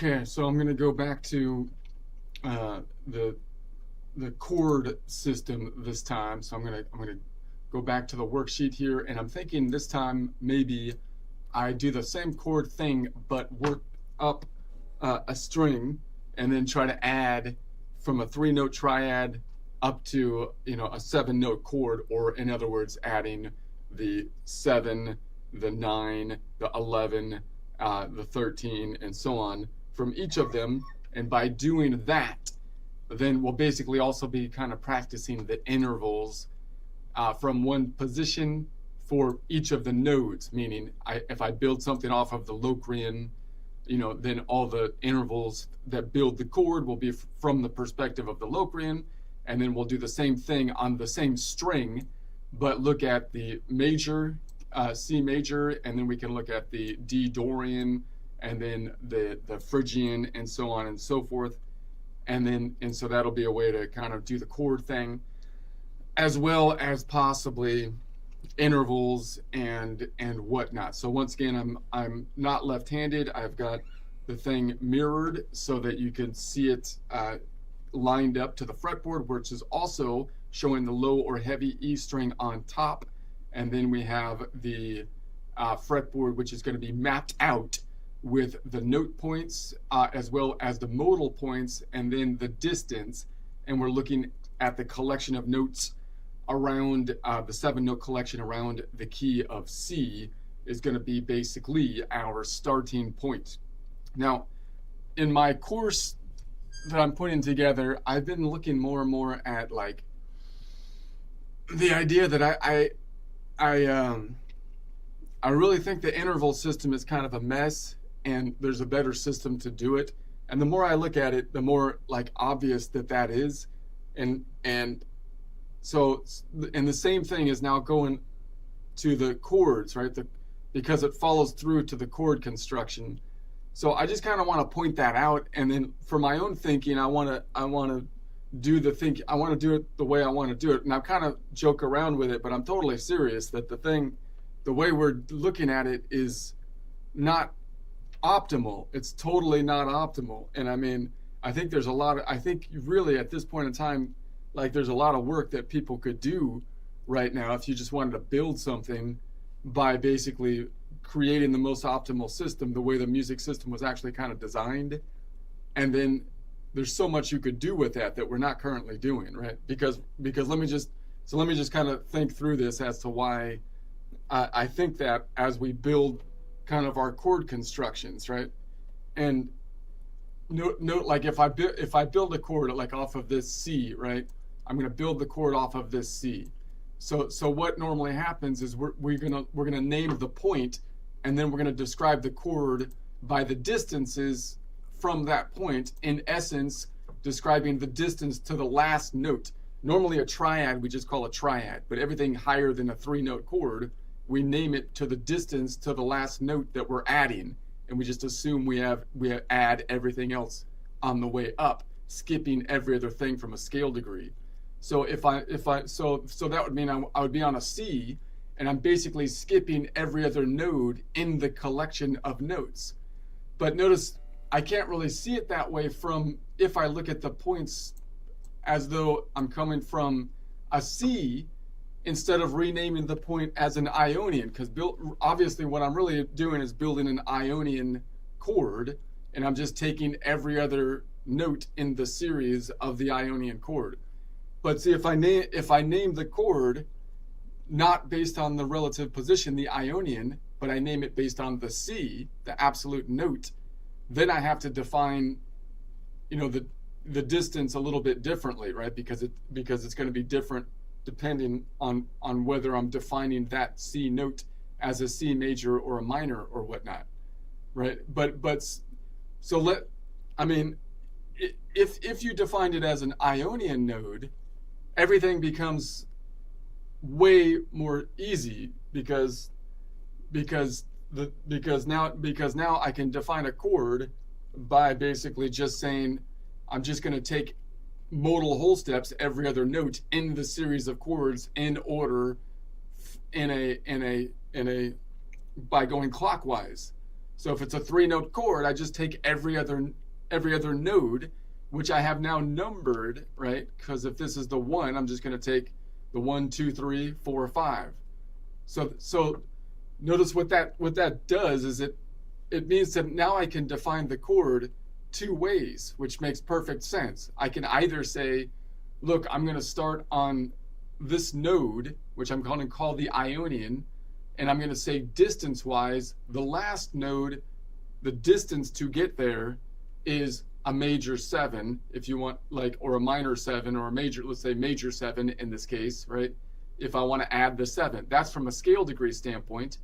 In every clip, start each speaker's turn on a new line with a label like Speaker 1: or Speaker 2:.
Speaker 1: Okay, so I'm gonna go back to uh, the chord system this time. So I'm gonna go back to the worksheet here, and I'm thinking this time maybe I do the same chord thing, but work up a string, and then try to add from a 3-note triad up to a 7-note chord, or in other words, adding the 7, the 9, the 11, the 13, and so on from each of them. And by doing that, then we'll basically also be kind of practicing the intervals from one position for each of the nodes, meaning if I build something off of the Locrian, then all the intervals that build the chord will be from the perspective of the Locrian, and then we'll do the same thing on the same string, but look at the major, C major, and then we can look at the D Dorian, and then the Phrygian, and so on and so forth. And so that'll be a way to kind of do the chord thing, as well as possibly intervals and whatnot. So once again, I'm not left-handed. I've got the thing mirrored so that you can see it lined up to the fretboard, which is also showing the low or heavy E string on top. And then we have the fretboard, which is going to be mapped out with the note points as well as the modal points, and then the distance. And we're looking at the collection of notes around the 7-note collection around the key of C is going to be basically our starting point. Now, in my course that I'm putting together, I've been looking more and more at like the idea that I really think the interval system is kind of a mess, and there's a better system to do it. And the more I look at it, the more like obvious that is. And so, and the same thing is now going to the chords, right? Because it follows through to the chord construction. So I just kind of want to point that out, and then for my own thinking, I want to do it the way I want to do it. And I kind of joke around with it, but I'm totally serious that the way we're looking at it is not optimal. It's totally not optimal. And I mean, I think really at this point in time, like there's a lot of work that people could do right now if you just wanted to build something by basically creating the most optimal system, the way the music system was actually kind of designed. And then there's so much you could do with that we're not currently doing, right? Because let me just kind of think through this as to why I think that as we build kind of our chord constructions, right? And note like if I build a chord like off of this C, right? I'm going to build the chord off of this C. So what normally happens is we're gonna name the point, and then we're gonna describe the chord by the distances from that point, in essence describing the distance to the last note. Normally a triad we just call a triad, but everything higher than a 3-note chord, we name it to the distance to the last note that we're adding, and we just assume we add everything else on the way up, skipping every other thing from a scale degree. So so that would mean I would be on a C, and I'm basically skipping every other node in the collection of notes. But notice I can't really see it that way from if I look at the points as though I'm coming from a C instead of renaming the point as an Ionian, because obviously what I'm really doing is building an Ionian chord, and I'm just taking every other note in the series of the Ionian chord. But see, if I name the chord not based on the relative position, the Ionian, but I name it based on the C, the absolute note, then I have to define, the distance a little bit differently, right? Because it's going to be different depending on whether I'm defining that C note as a C major or a minor or whatnot, right? If you defined it as an Ionian node, everything becomes way more easy because now I can define a chord by basically just saying I'm just going to take modal whole steps every other note in the series of chords in order by going clockwise. So if it's a 3-note chord, I just take every other node, which I have now numbered, right? Because if this is the 1, I'm just going to take the 1, 2, 3, 4, 5. So notice what that does is it means that now I can define the chord 2 ways, which makes perfect sense. I can either say, look, I'm going to start on this node, which I'm going to call the Ionian, and I'm going to say distance-wise, the last node, the distance to get there is a major 7, if you want, like, or a minor 7, or a major, let's say major 7 in this case, right? If I want to add the 7, that's from a scale degree standpoint.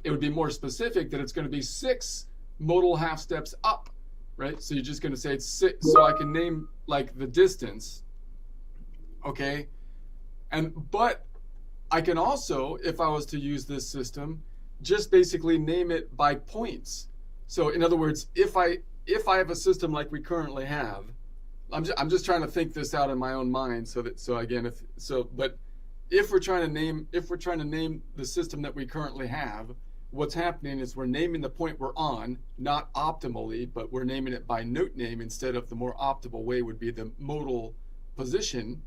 Speaker 1: It would be more specific that it's going to be 6 modal half steps up, right? So you're just going to say it's 6, so I can name like the distance, okay? But I can also, if I was to use this system, just basically name it by points. So in other words, if I have a system like we currently have, I'm just trying to think this out in my own mind, but if we're trying to name the system that we currently have, what's happening is we're naming the point we're on, not optimally, but we're naming it by note name instead of the more optimal way would be the modal position.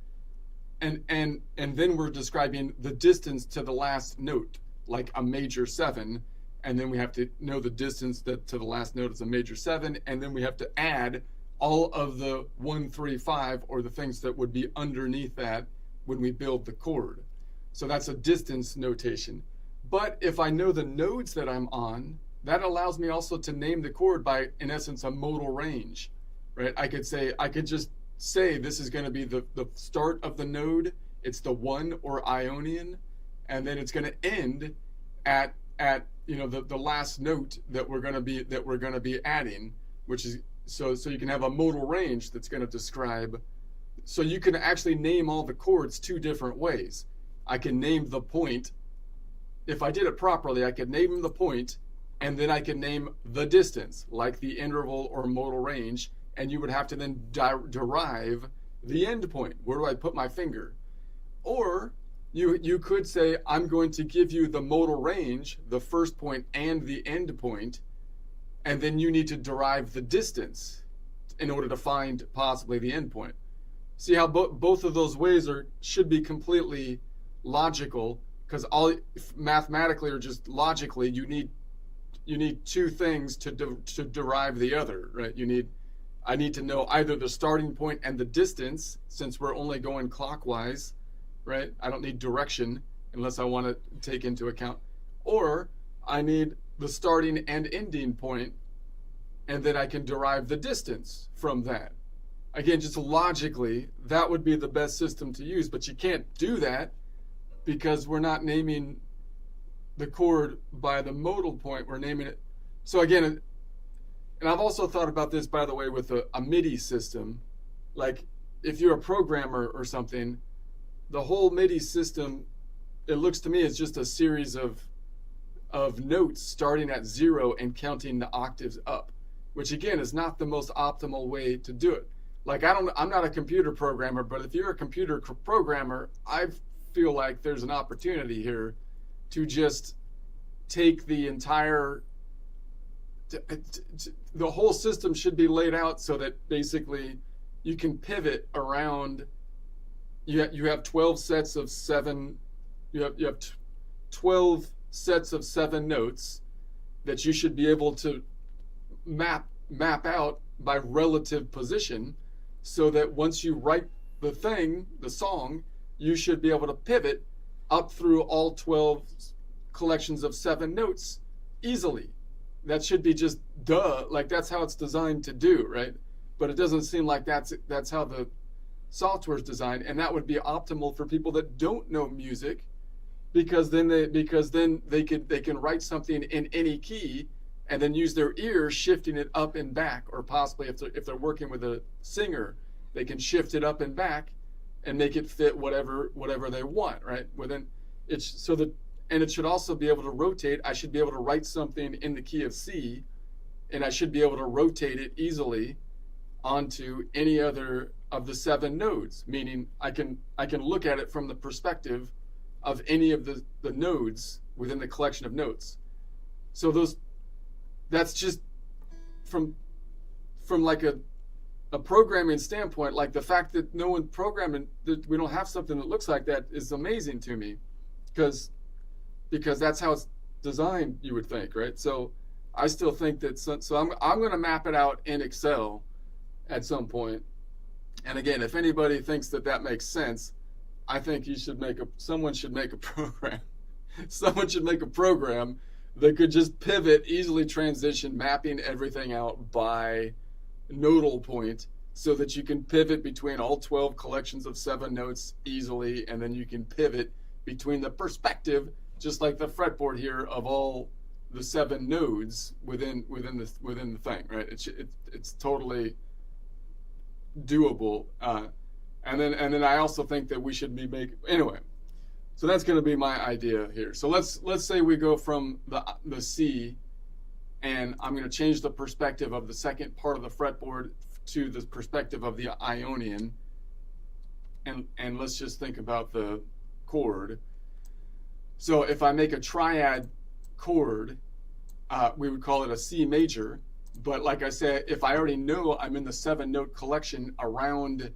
Speaker 1: And then we're describing the distance to the last note, like a major 7, and then we have to know the distance to the last note is a major 7, and then we have to add all of the 1, 3, 5, or the things that would be underneath that when we build the chord. So that's a distance notation. But if I know the nodes that I'm on, that allows me also to name the chord by, in essence, a modal range, right? I could just say this is going to be the start of the node, it's the 1 or Ionian, and then it's going to end at the last note that we're going to be adding, which is so you can have a modal range that's going to describe. So you can actually name all the chords 2 different ways. I can name the point. If I did it properly, I could name the point, and then I can name the distance, like the interval or modal range, and you would have to then derive the end point. Where do I put my finger? Or you could say, I'm going to give you the modal range, the first point and the end point, and then you need to derive the distance in order to find possibly the end point. See how both of those ways should be completely logical, because all mathematically or just logically you need 2 things to derive the other, right? I need to know either the starting point and the distance, since we're only going clockwise, right? I don't need direction unless I want to take into account, or I need the starting and ending point, and then I can derive the distance from that. Again, just logically, that would be the best system to use, but you can't do that because we're not naming the chord by the modal point, we're naming it. So again, and I've also thought about this, by the way, with a MIDI system. Like if you're a programmer or something, the whole MIDI system, it looks to me as just a series of notes starting at 0 and counting the octaves up, which again is not the most optimal way to do it. Like I'm not a computer programmer, but if you're a computer programmer, I feel like there's an opportunity here to just take the entire, the whole system should be laid out so that basically you can pivot around. You have 12 sets of 7. You have 12 sets of 7 notes that you should be able to map out by relative position, so that once you write the song, you should be able to pivot up through all 12 collections of 7 notes easily. That should be just like that's how it's designed to do, right? But it doesn't seem like that's how the software is designed, and that would be optimal for people that don't know music, because then they can write something in any key and then use their ears shifting it up and back, or possibly if they're working with a singer, they can shift it up and back and make it fit whatever they want, right? It should also be able to rotate. I should be able to write something in the key of C, and I should be able to rotate it easily onto any other of the 7 nodes, meaning I can look at it from the perspective of any of the nodes within the collection of notes. So that's just from like a programming standpoint, like the fact that no one programming that we don't have something that looks like that is amazing to me, because that's how it's designed, you would think, right? So I still think that so I'm going to map it out in Excel at some point. And again, if anybody thinks that that makes sense, I think someone should make a program. Someone should make a program that could just pivot, easily transition, mapping everything out by nodal point, so that you can pivot between all 12 collections of 7 notes easily, and then you can pivot between the perspective, just like the fretboard here, of all the 7 nodes within the thing, right? It's totally doable. And then I also think that we should be anyway. So that's going to be my idea here. So let's say we go from the C, and I'm going to change the perspective of the second part of the fretboard to the perspective of the Ionian, and let's just think about the chord. So if I make a triad chord, we would call it a C major. But like I said, if I already know I'm in the 7-note collection around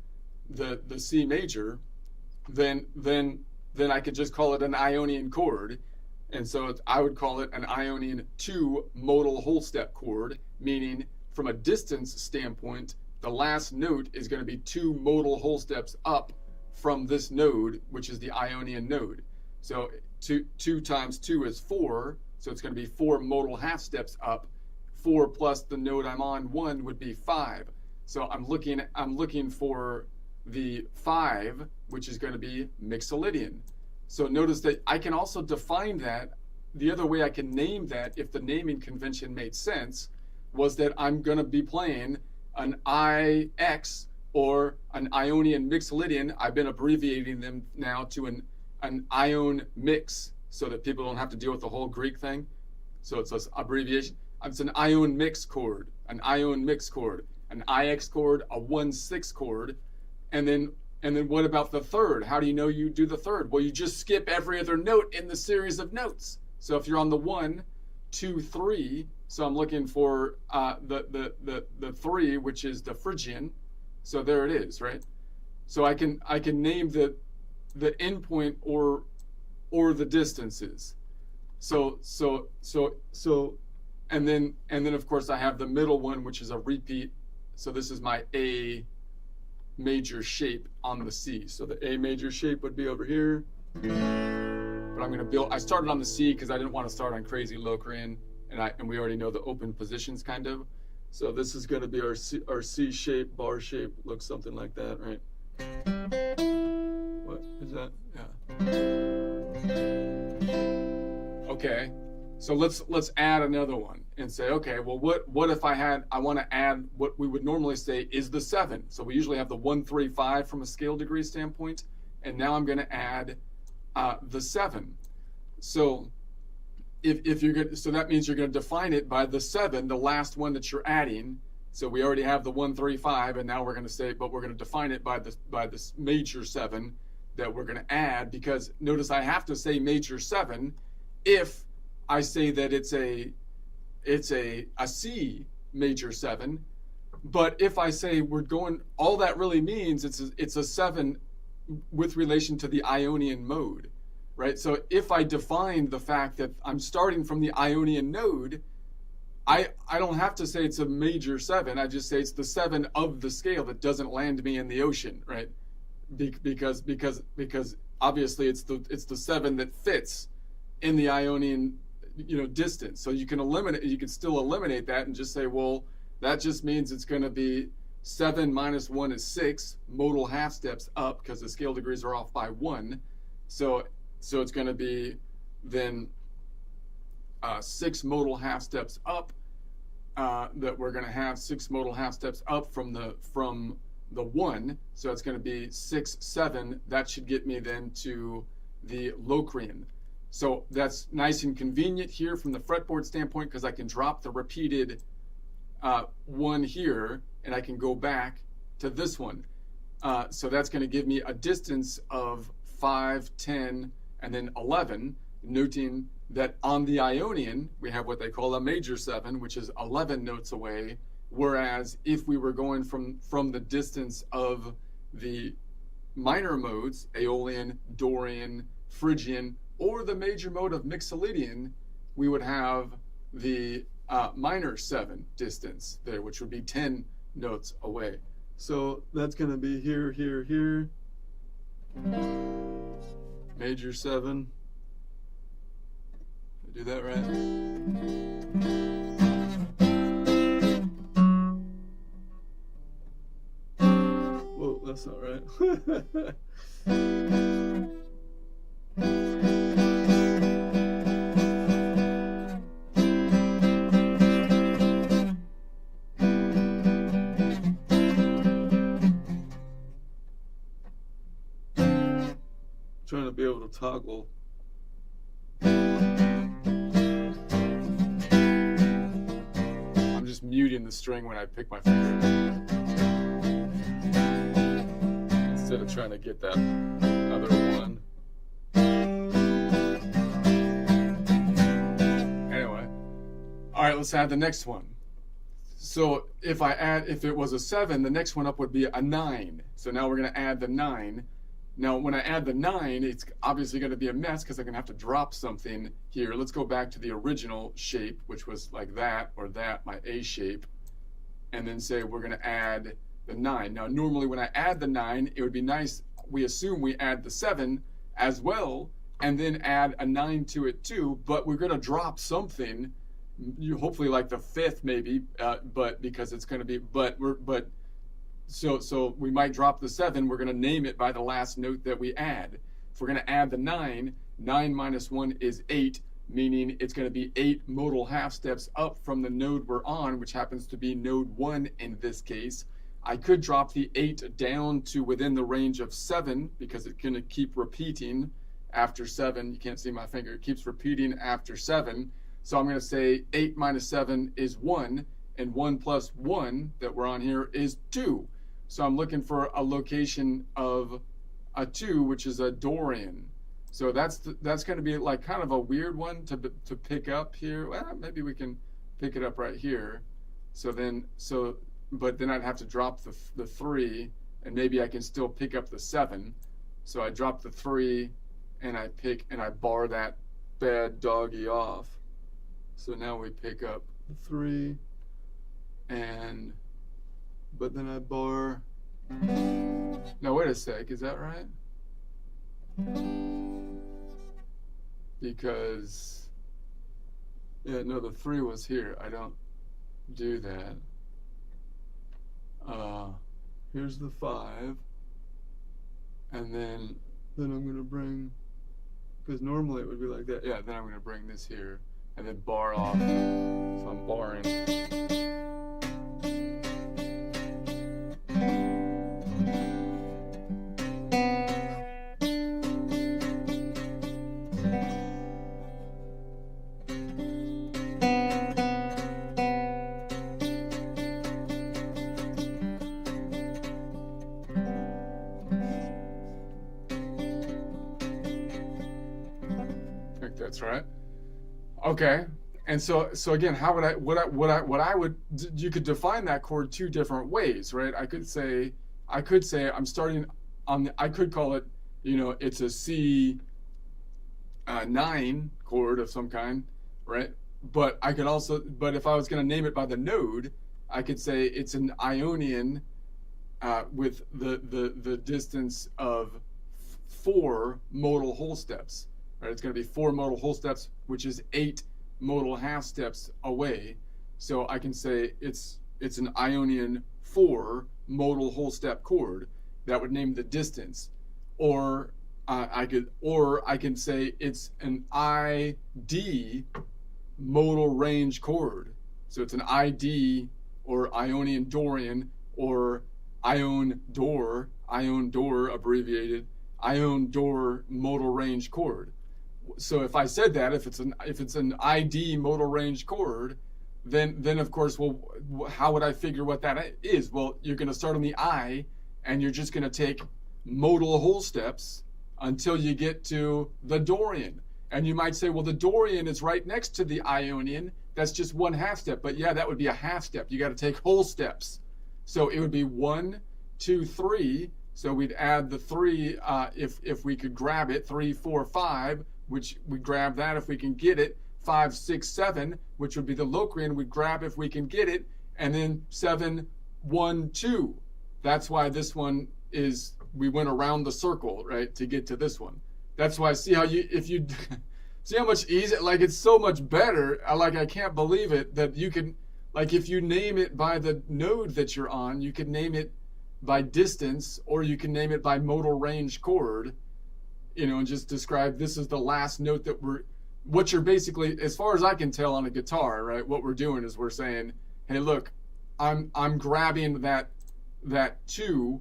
Speaker 1: the C major, then I could just call it an Ionian chord. And so I would call it an Ionian 2 modal whole step chord, meaning from a distance standpoint, the last note is going to be 2 modal whole steps up from this node, which is the Ionian node. So 2 times 2 is 4, so it's going to be 4 modal half steps up. 4 plus the node I'm on, 1, would be 5. So I'm looking for the 5, which is going to be Mixolydian. So notice that I can also define that. The other way I can name that, if the naming convention made sense, was that I'm going to be playing an IX or an Ionian Mixolydian. I've been abbreviating them now to an ion mix, so that people don't have to deal with the whole Greek thing. So it's an abbreviation. It's an ion mix chord, an ion mix chord, an IX chord, a 1/6 chord, and then what about the third? How do you know you do the third? Well, you just skip every other note in the series of notes. So if you're on the 1, 2, 3, so I'm looking for the 3, which is the Phrygian. So there it is, right? So I can name the endpoint or the distances. So and then of course I have the middle one, which is a repeat. So this is my A major shape on the C. So the A major shape would be over here. But I'm going to build. I started on the C because I didn't want to start on crazy Locrian, and we already know the open positions kind of. So this is going to be our C shape, bar shape, looks something like that, right? What is that? Yeah. Okay. So let's add another one and say, okay, well, what if I want to add what we would normally say is the 7. So we usually have the 1, 3, 5 from a scale degree standpoint, and now I'm going to add the 7. So if you're going, so that means you're going to define it by the 7, the last one that you're adding. So we already have the 1, 3, 5, and now we're going to say, but we're going to define it by this major 7 that we're going to add, because notice I have to say major 7 if I say that it's a C major 7, but if I say we're going, all that really means it's a 7 with relation to the Ionian mode, right? So if I define the fact that I'm starting from the Ionian node, I don't have to say it's a major 7. I just say it's the 7 of the scale that doesn't land me in the ocean, right? Because obviously it's the 7 that fits in the Ionian distance. So you can still eliminate that and just say, well, that just means it's going to be 7 minus 1 is 6 modal half steps up, because the scale degrees are off by 1. So it's going to be then 6 modal half steps up, that we're going to have 6 modal half steps up from the 1. So it's going to be 6, 7. That should get me then to the Locrian. So that's nice and convenient here from the fretboard standpoint, because I can drop the repeated 1 here, and I can go back to this one. So that's going to give me a distance of 5, 10, and then 11, noting that on the Ionian, we have what they call a major 7, which is 11 notes away, whereas if we were going from the distance of the minor modes, Aeolian, Dorian, Phrygian, or the major mode of Mixolydian, we would have the minor 7 distance there, which would be 10 notes away. So that's going to be here, here, here. Major 7. Did I do that right? Whoa, that's not right. Trying to be able to toggle. I'm just muting the string when I pick my finger instead of trying to get that other one. Anyway, all right, let's add the next one. So if it was a 7, the next one up would be a 9. So now we're going to add the 9. Now, when I add the 9, it's obviously going to be a mess because I'm going to have to drop something here. Let's go back to the original shape, which was like that or that, my A shape, and then say we're going to add the 9. Now, normally when I add the 9, it would be nice, we assume we add the 7 as well, and then add a 9 to it too, but we're going to drop something, hopefully like the 5th maybe, but because it's going to be, So we might drop the 7. We're going to name it by the last note that we add. If we're going to add the 9, 9 minus 1 is 8, meaning it's going to be 8 modal half steps up from the node we're on, which happens to be node 1 in this case. I could drop the 8 down to within the range of 7 because it's going to keep repeating after 7. You can't see my finger. It keeps repeating after 7. So I'm going to say 8 minus 7 is 1, and 1 plus 1 that we're on here is 2. So I'm looking for a location of a 2, which is a Dorian. So that's going to be like kind of a weird one to pick up here. Well, maybe we can pick it up right here. But then I'd have to drop the 3, and maybe I can still pick up the 7. So I drop the 3, and I bar that bad doggy off. So now we pick up the 3, but then I bar. Now wait a sec, is that right? Because, yeah, no, the 3 was here. I don't do that. Here's the 5. And then I'm going to bring, because normally it would be like that. Yeah, then I'm going to bring this here and then bar off. So I'm barring. That's right. Okay. And so again, how would you could define that chord 2 different ways, right? I could say I'm starting on I could call it, it's a C 9 chord of some kind, right? But I could also, if I was going to name it by the node, I could say it's an Ionian with the distance of 4 modal whole steps. Right, it's going to be 4 modal whole steps, which is 8 modal half steps away. So I can say it's an Ionian 4 modal whole step chord. That would name the distance. Or I can say it's an ID modal range chord. So it's an ID or Ionian Dorian or Ion Dor abbreviated, Ion Dor modal range chord. So if I said that, if it's an ID modal range chord, then of course, well, how would I figure what that is? Well, you're going to start on the I, and you're just going to take modal whole steps until you get to the Dorian. And you might say, well, the Dorian is right next to the Ionian. That's just 1/2 step. But yeah, that would be a half step. You got to take whole steps. So it would be 1, 2, 3. So we'd add the 3 if we could grab it. 3, 4, 5, which we grab that if we can get it. 5, 6, 7, which would be the Locrian. We'd grab if we can get it. And then 7, 1, 2. That's why this one is, we went around the circle, right, to get to this one. That's why, see how if you see how much easier, like it's so much better. I can't believe it that you can, like if you name it by the node that you're on, you can name it by distance, or you can name it by modal range chord, and just describe this is the last note that what you're basically, as far as I can tell on a guitar, right, what we're doing is we're saying, hey, look, I'm grabbing that 2,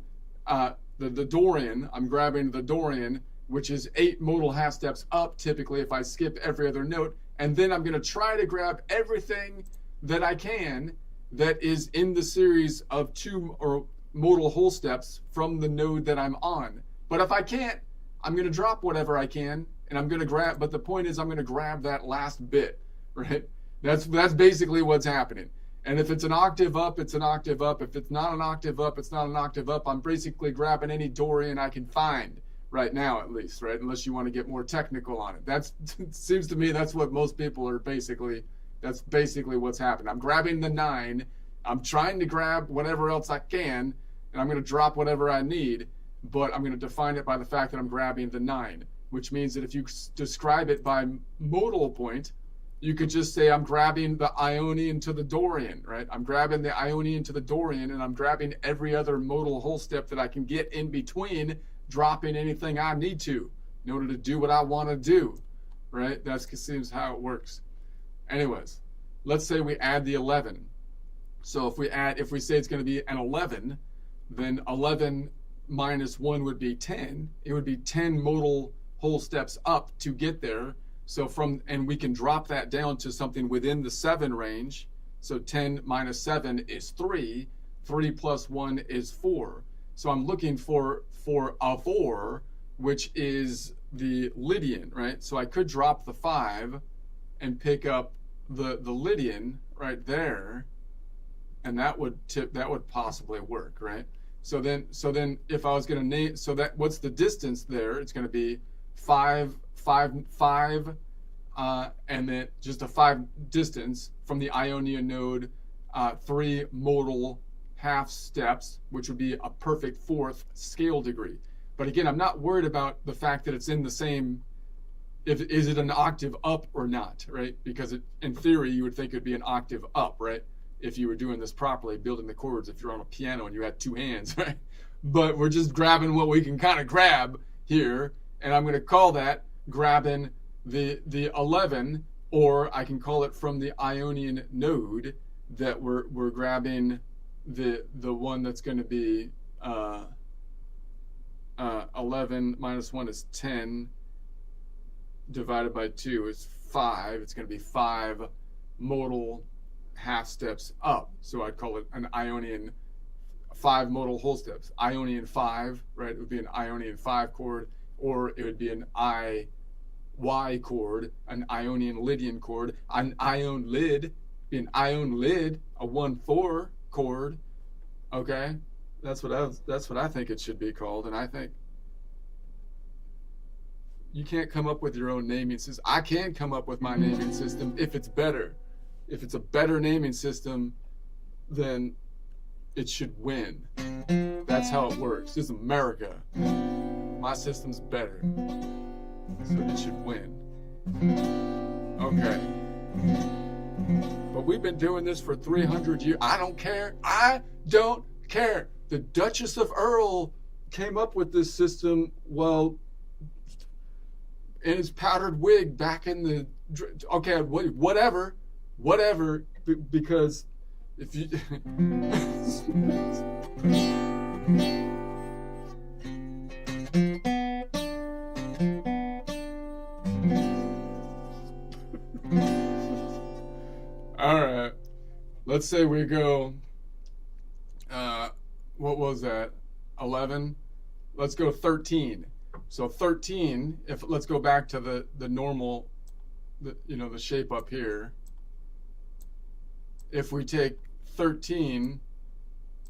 Speaker 1: the Dorian, I'm grabbing the Dorian, which is 8 modal half steps up typically if I skip every other note, and then I'm going to try to grab everything that I can that is in the series of 2 or modal whole steps from the node that I'm on. But if I can't, I'm going to drop whatever I can, and I'm going to grab, but the point is I'm going to grab that last bit, right? That's basically what's happening. And if it's an octave up, it's an octave up. If it's not an octave up, it's not an octave up. I'm basically grabbing any Dorian I can find right now, at least, right? Unless you want to get more technical on it. It seems to me that's what most people are basically, that's basically what's happened. I'm grabbing the 9. I'm trying to grab whatever else I can, and I'm going to drop whatever I need, but I'm going to define it by the fact that I'm grabbing the 9, which means that if you describe it by modal point, you could just say I'm grabbing the Ionian to the Dorian, right? I'm grabbing the Ionian to the Dorian, and I'm grabbing every other modal whole step that I can get in between, dropping anything I need to in order to do what I want to do, right? That seems how it works. Anyways, let's say we add the 11. So if we say it's going to be an 11, then 11 minus 1 would be 10. It would be 10 modal whole steps up to get there. So and we can drop that down to something within the 7 range. So 10 minus 7 is 3. 3 plus 1 is 4. So I'm looking for a 4, which is the Lydian, right? So I could drop the 5 and pick up the Lydian right there, and that would possibly work, right? So then if I was going to name, so that what's the distance there? It's going to be 5, 5, 5, and then just a 5 distance from the Ionian node, 3 modal half steps, which would be a perfect 4th scale degree. But again, I'm not worried about the fact that it's in the same, is it an octave up or not, right? Because in theory, you would think it'd be an octave up, right? If you were doing this properly, building the chords, if you're on a piano and you had 2 hands, right? But we're just grabbing what we can kind of grab here, and I'm going to call that grabbing the 11, or I can call it from the Ionian node that we're grabbing the one that's going to be 11 minus 1 is 10 divided by 2 is 5. It's going to be 5 modal half steps up. So I'd call it an Ionian 5 modal whole steps. Ionian 5, right? It would be an Ionian 5 chord, or it would be an IY chord, an Ionian Lydian chord, an Ion lid, be an Ion lid, a 1/4 chord. Okay, that's what I think it should be called, and I think you can't come up with your own naming system. I can come up with my naming system if it's better. If it's a better naming system, then it should win. That's how it works. This is America. My system's better, so it should win. Okay. But we've been doing this for 300 years. I don't care. I don't care. The Duchess of Earl came up with this system, well, in his powdered wig back in the... Okay, whatever, because if you... All right, let's say we go, what was that, 11? Let's go 13. So 13, if let's go back to the normal, the shape up here. If we take 13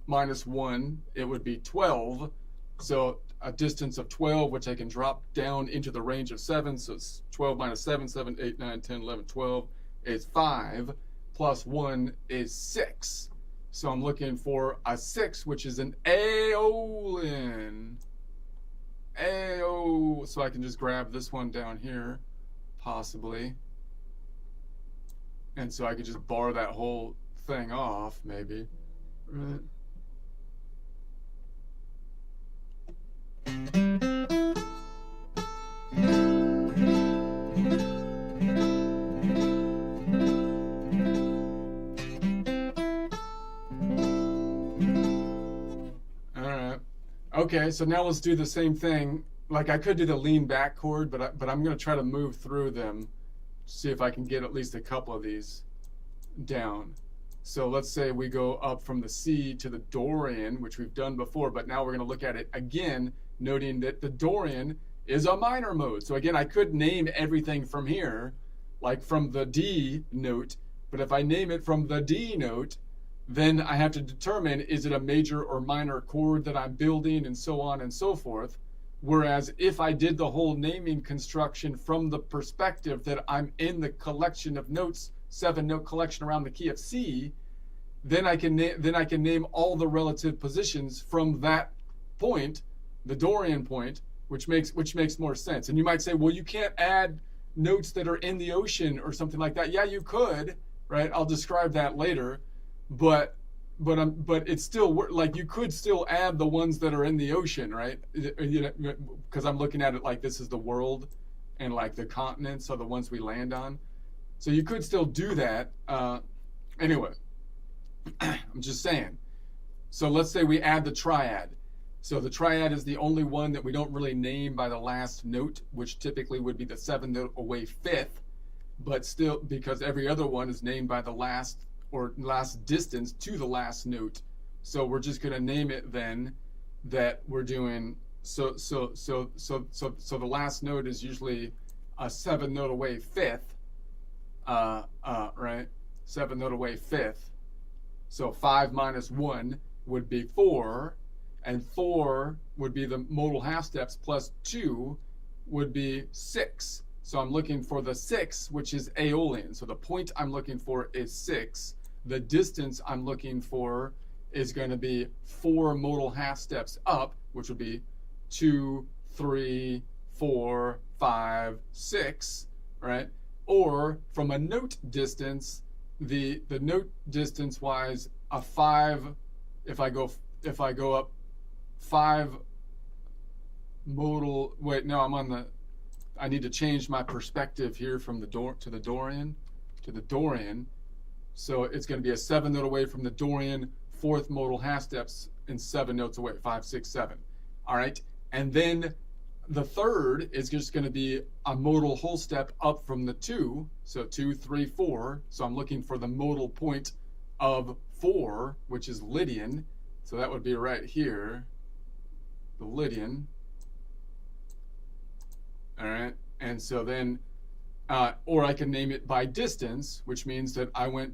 Speaker 1: minus 1, it would be 12. So a distance of 12, which I can drop down into the range of 7. So it's 12 minus 7, 7, 8, 9, 10, 11, 12 is 5, plus 1 is 6. So I'm looking for a 6, which is an aeolian. So I can just grab this one down here, possibly. And so I could just bar that whole thing off, maybe. Right. Okay, so now let's do the same thing. Like I could do the lean back chord, but I'm going to try to move through them, see if I can get at least a couple of these down. So let's say we go up from the C to the Dorian, which we've done before, but now we're going to look at it again, noting that the Dorian is a minor mode. So again, I could name everything from here, like from the D note, but if I name it from the D note, then I have to determine, is it a major or minor chord that I'm building, and so on and so forth. Whereas if I did the whole naming construction from the perspective that I'm in the collection of notes, 7-note collection around the key of C, then I can name all the relative positions from that point, the Dorian point, which makes more sense. And you might say, well, you can't add notes that are in the ocean or something like that. Yeah, you could, right? I'll describe that later. But it's still like you could still add the ones that are in the ocean, right? Because I'm looking at it like this is the world, and like the continents are the ones we land on. So you could still do that. Anyway, I'm just saying. So let's say we add the triad. So the triad is the only one that we don't really name by the last note, which typically would be the 7-note away fifth, but still, because every other one is named by the last distance to the last note. So we're just going to name it then that we're doing so the last note is usually a 7-note away fifth, right? 7-note away fifth. So 5 minus 1 would be 4, and 4 would be the modal half steps, plus 2 would be 6. So I'm looking for the 6, which is aeolian. So the point I'm looking for is 6. The distance I'm looking for is going to be 4 modal half steps up, which would be 2, 3, 4, 5, 6, right? Or from a note distance, the note distance wise, a 5, if I go up 5 modal, wait, no, I need to change my perspective here from the Dorian. So it's going to be a 7-note away from the Dorian, 4th modal half steps, and 7 notes away, 5, 6, 7. All right, and then the third is just going to be a modal whole step up from the 2, so 2, 3, 4. So I'm looking for the modal point of 4, which is Lydian. So that would be right here, the Lydian. All right, and so then, or I can name it by distance, which means that I went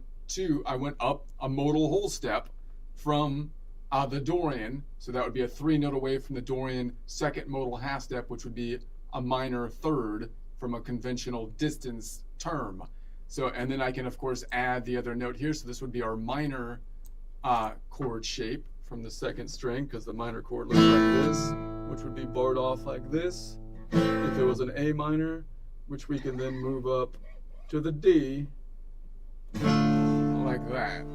Speaker 1: up a modal whole step from the Dorian. So that would be a 3-note away from the Dorian, 2nd modal half step, which would be a minor 3rd from a conventional distance term. So, and then I can of course add the other note here. So this would be our minor chord shape from the 2nd string, because the minor chord looks like this, which would be barred off like this. If it was an A minor, which we can then move up to the D, like that.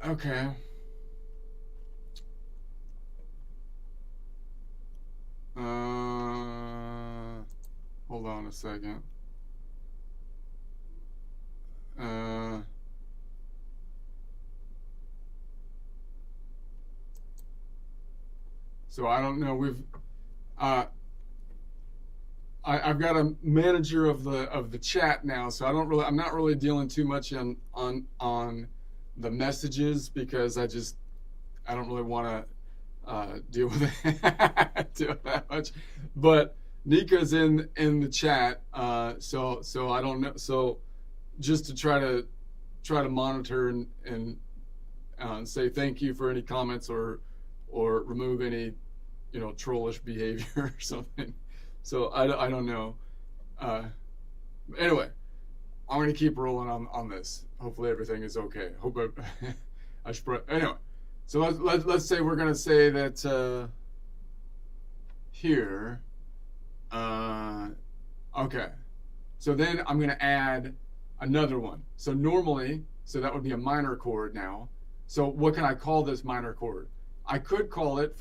Speaker 1: Okay. Hold on a second. So I don't know. I've got a manager of the chat now, so I'm not really dealing too much on the messages because I don't really want to deal with it deal with that much. But Nika's in the chat, so I don't know. So just to try to monitor and say thank you for any comments or remove any trollish behavior or something. So I don't know. Anyway, I'm gonna keep rolling on this. Hopefully everything is okay. I should anyway. So let's say we're gonna say that here. Okay. So then I'm gonna add another one. So normally, that would be a minor chord now. So what can I call this minor chord? I could call it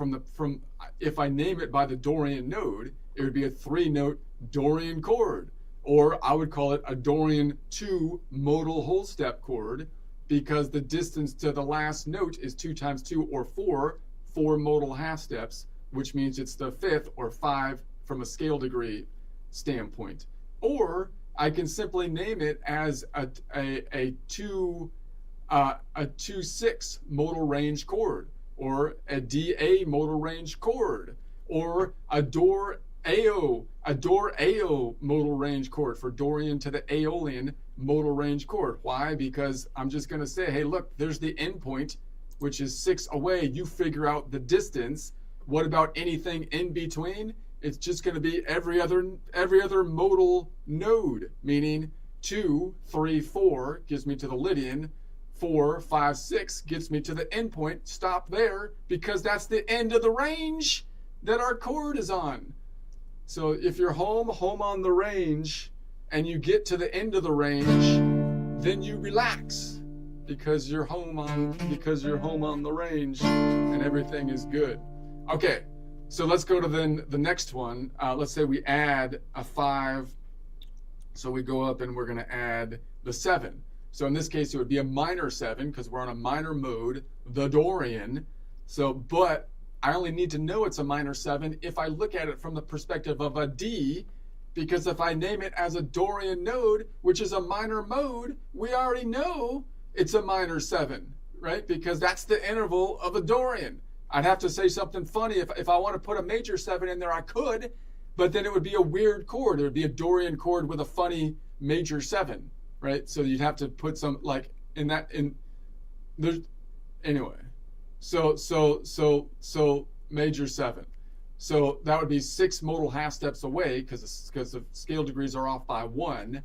Speaker 1: if I name it by the Dorian node, it would be a 3-note Dorian chord, or I would call it a Dorian 2 modal whole step chord because the distance to the last note is 2 times 2 or 4 modal half steps, which means it's the 5th or 5 from a scale degree standpoint. Or I can simply name it as a 2/6 modal range chord, or a DA modal range chord, or a Dor AO modal range chord for Dorian to the Aeolian modal range chord. Why? Because I'm just going to say, hey, look, there's the endpoint, which is 6 away. You figure out the distance. What about anything in between? It's just going to be every other modal node, meaning 2, 3, 4 gives me to the Lydian. 4, 5, 6 gets me to the endpoint. Stop there because that's the end of the range that our chord is on. So if you're home on the range, and you get to the end of the range, then you relax because you're home on the range, and everything is good. Okay, so let's go to then the next one. Let's say we add a 5. So we go up and we're going to add the 7. So in this case, it would be a minor 7 because we're on a minor mode, the Dorian. So, but I only need to know it's a minor 7 if I look at it from the perspective of a D, because if I name it as a Dorian node, which is a minor mode, we already know it's a minor 7, right? Because that's the interval of a Dorian. I'd have to say something funny. If I want to put a major 7 in there, I could, but then it would be a weird chord. It would be a Dorian chord with a funny major 7. Right, so you'd have to put some there's anyway. So major 7. So that would be 6 modal half steps away because the scale degrees are off by 1,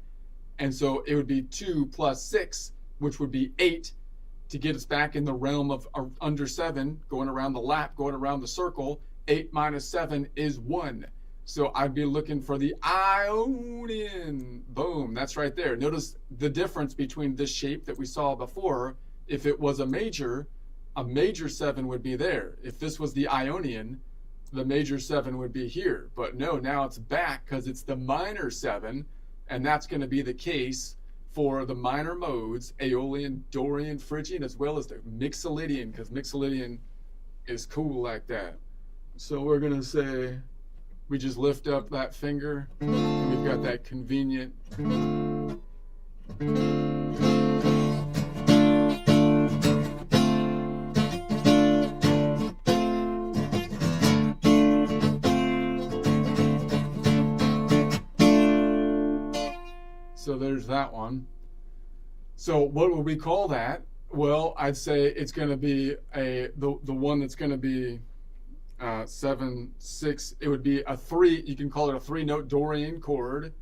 Speaker 1: and so it would be 2 plus 6, which would be 8, to get us back in the realm of under 7, going around the lap, going around the circle. 8 minus 7 is 1. So I'd be looking for the Ionian. Boom, that's right there. Notice the difference between this shape that we saw before. If it was a major 7 would be there. If this was the Ionian, the major 7 would be here. But no, now it's back because it's the minor 7, and that's going to be the case for the minor modes, Aeolian, Dorian, Phrygian, as well as the Mixolydian, because Mixolydian is cool like that. So we're going to say, we just lift up that finger, and we've got that convenient. So there's that one. So what would we call that? Well, I'd say it's going to be the one that's going to be 7, 6. It would be a 3. You can call it a 3-note Dorian chord,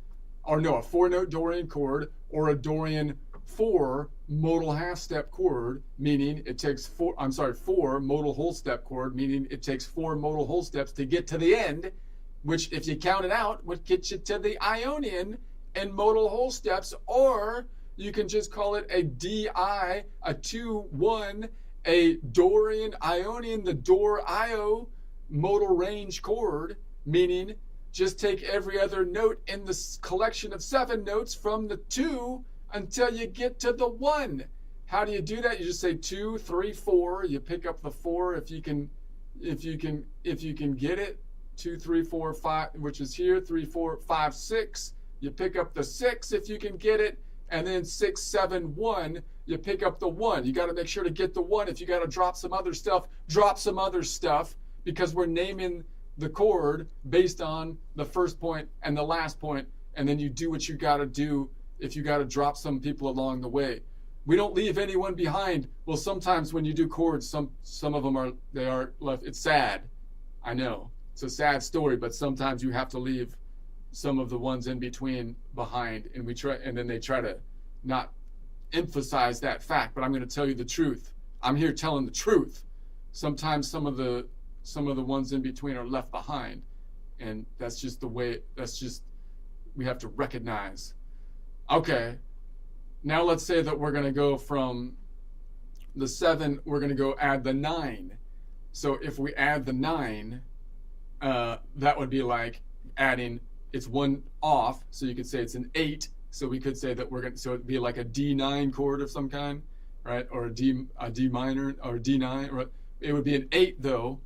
Speaker 1: or no, a 4-note Dorian chord, or a Dorian 4 modal half step chord, meaning it takes 4 modal whole step chord, meaning it takes 4 modal whole steps to get to the end, which if you count it out would get you to the Ionian and modal whole steps. Or you can just call it a DI, a 2-1, a Dorian Ionian, the Dor-Io modal range chord, meaning just take every other note in this collection of 7 notes from the 2 until you get to the 1. How do you do that? You just say 2, 3, 4. You pick up the 4 if you can if you can get it, 2, 3, 4, 5, which is here, 3, 4, 5, 6. You pick up the 6 if you can get it, and then 6, 7, 1. You pick up the 1. You got to make sure to get the 1. If you got to drop some other stuff, drop some other stuff, because we're naming the chord based on the first point and the last point, and then you do what you got to do if you got to drop some people along the way. We don't leave anyone behind. Well, sometimes when you do chords, some of them are left. It's sad. I know. It's a sad story, but sometimes you have to leave some of the ones in between behind, and then they try to not emphasize that fact, but I'm going to tell you the truth. I'm here telling the truth. Sometimes some of the ones in between are left behind, and that's just the way. We have to recognize. Okay. Now let's say that we're going to go from the 7, we're going to go add the 9. So if we add the 9, that would be like adding, it's 1 off, so you could say it's an 8. So we could say that so it'd be like a D9 chord of some kind, right? Or a D minor or D9. Or it would be an 8 though,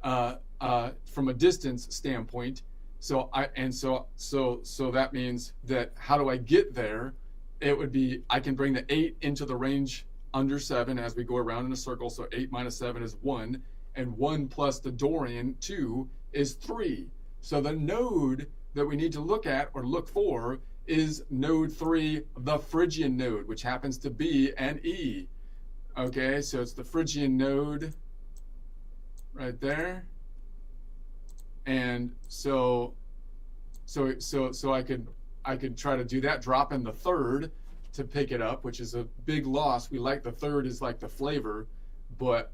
Speaker 1: from a distance standpoint. So that means that how do I get there? It would be, I can bring the 8 into the range under 7 as we go around in a circle. So 8 minus 7 is 1, and 1 plus the Dorian 2 is 3. So the node that we need to look at or look for is node 3, the Phrygian node, which happens to be an E. Okay, so it's the Phrygian node right there. And so I could try to do that, drop in the 3rd to pick it up, which is a big loss. We like the 3rd is like the flavor, but